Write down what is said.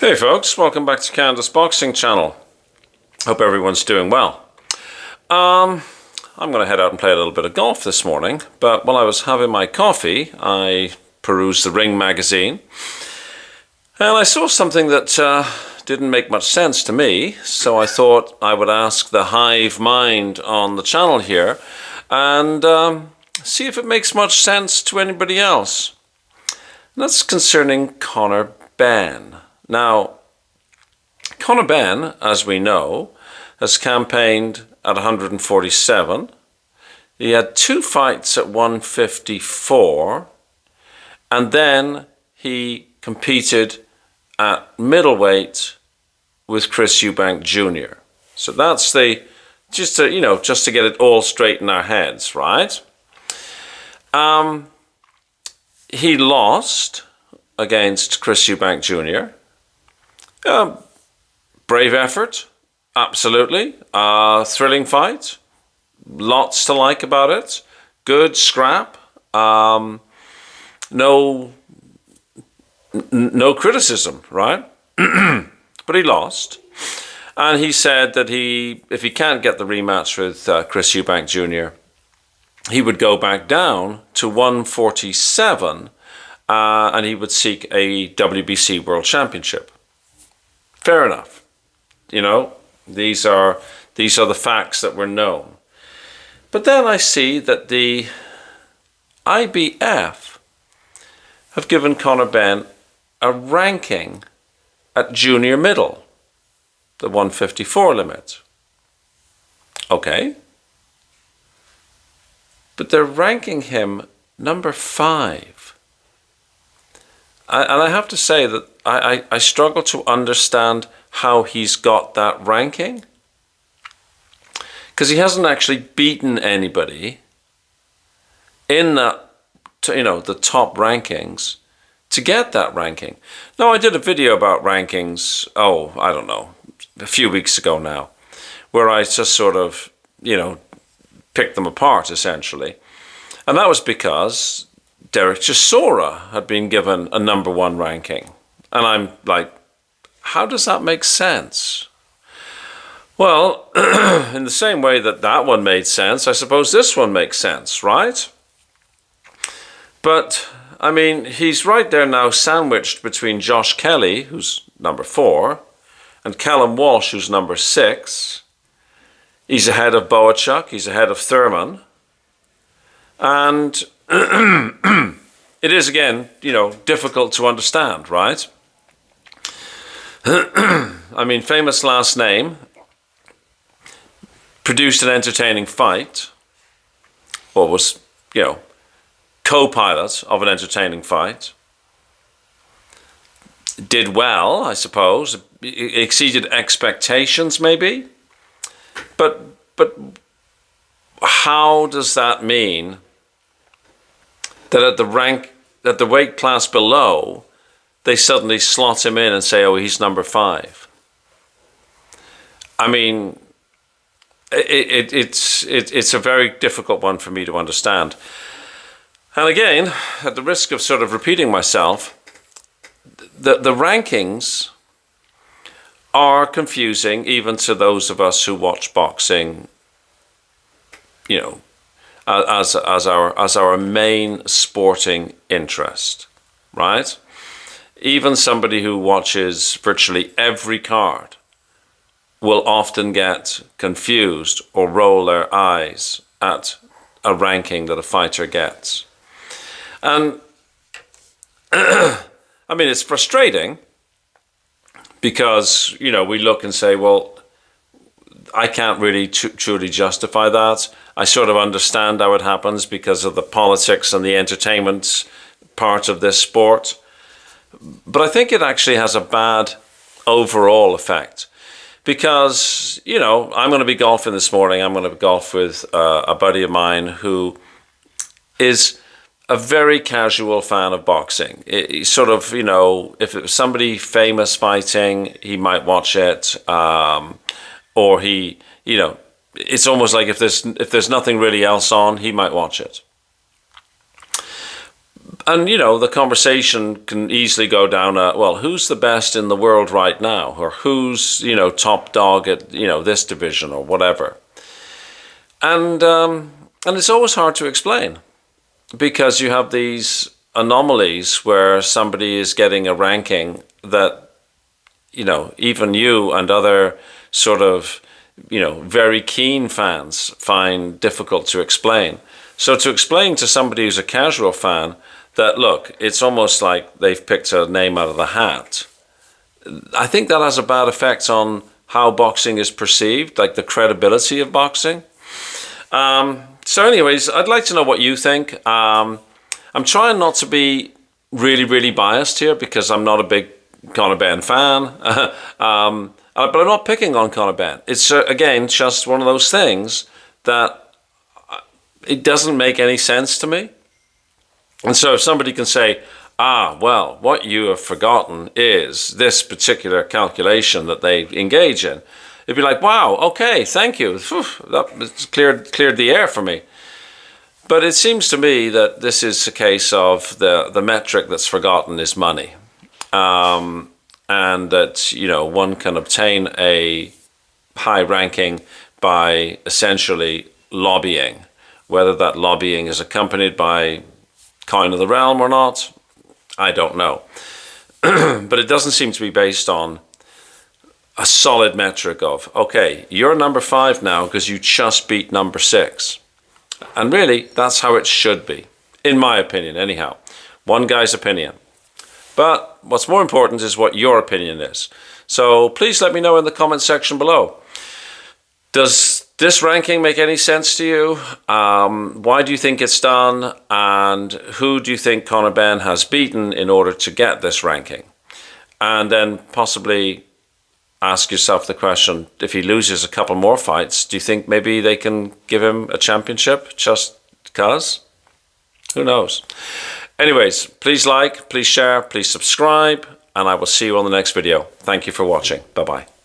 Hey folks, welcome back to Canada's Boxing Channel. Hope everyone's doing well. I'm going to head out and play a little bit of golf this morning, but while I was having my coffee, I perused the Ring magazine, and I saw something that didn't make much sense to me, so I thought I would ask the hive mind on the channel here and see if it makes much sense to anybody else. And that's concerning Connor Benn. Now, Connor Benn, as we know, has campaigned at 147. He had 2 fights at 154, and then he competed at middleweight with Chris Eubank Jr. So that's just to get it all straight in our heads, right? He lost against Chris Eubank Jr. Brave effort, absolutely. Thrilling fight, lots to like about it. Good scrap. No criticism, right? But he lost, and he said that if he can't get the rematch with Chris Eubank Jr., he would go back down to 147, and he would seek a WBC World Championship. Fair enough. These are the facts that were known. But then I see that the IBF have given Connor Benn a ranking at junior middle, the 154 limit. Okay. But they're ranking him number 5. And I have to say that I struggle to understand how he's got that ranking, because he hasn't actually beaten anybody in that, the top rankings to get that ranking. Now, I did a video about rankings, I don't know, a few weeks ago now, where I just sort of, picked them apart essentially. And that was because Derek Chisora had been given a number 1 ranking. And I'm like, how does that make sense? Well, in the same way that one made sense, I suppose this one makes sense, right? But, I mean, he's right there now sandwiched between Josh Kelly, who's number 4, and Callum Walsh, who's number 6. He's ahead of Boachuk, he's ahead of Thurman. And it is, again, difficult to understand, right? I mean, famous last name, produced an entertaining fight, or was, co-pilot of an entertaining fight. Did well, I suppose, exceeded expectations maybe. But how does that mean that at the weight class below, they suddenly slot him in and say, he's number 5? I mean, it's a very difficult one for me to understand. And again, at the risk of sort of repeating myself, the rankings are confusing even to those of us who watch boxing, as our main sporting interest, right? Even somebody who watches virtually every card will often get confused or roll their eyes at a ranking that a fighter gets. And I mean, it's frustrating because, we look and say, well, I can't really truly justify that. I sort of understand how it happens because of the politics and the entertainment part of this sport. But I think it actually has a bad overall effect because, I'm going to be golfing this morning. I'm going to golf with a buddy of mine who is a very casual fan of boxing. He's sort of, if it was somebody famous fighting, he might watch it. Or he, it's almost like if there's nothing really else on, he might watch it. And, you know, the conversation can easily go down well, who's the best in the world right now? Or who's, you know, top dog at, you know, this division or whatever. And it's always hard to explain because you have these anomalies where somebody is getting a ranking that, you know, even you and other sort of, you know, very keen fans find difficult to explain. So to explain to somebody who's a casual fan that, look, it's almost like they've picked a name out of the hat, I think that has a bad effect on how boxing is perceived, like the credibility of boxing. So anyways, I'd like to know what you think. I'm trying not to be really, really biased here because I'm not a big Connor Benn fan. But I'm not picking on Connor Benn. It's, again, just one of those things that it doesn't make any sense to me. And so if somebody can say, well, what you have forgotten is this particular calculation that they engage in, it'd be like, wow, okay, thank you. Whew, that cleared the air for me. But it seems to me that this is a case of the metric that's forgotten is money. And that, you know, one can obtain a high ranking by essentially lobbying. Whether that lobbying is accompanied by coin of the realm or not, I don't know. But it doesn't seem to be based on a solid metric of, okay, you're number 5 now because you just beat number 6. And really, that's how it should be, in my opinion, anyhow. One guy's opinion. But what's more important is what your opinion is. So please let me know in the comment section below. Does this ranking make any sense to you? Why do you think it's done? And who do you think Connor Benn has beaten in order to get this ranking? And then possibly ask yourself the question, if he loses a couple more fights, do you think maybe they can give him a championship just because? Who knows? Anyways, please like, please share, please subscribe, and I will see you on the next video. Thank you for watching. Bye-bye.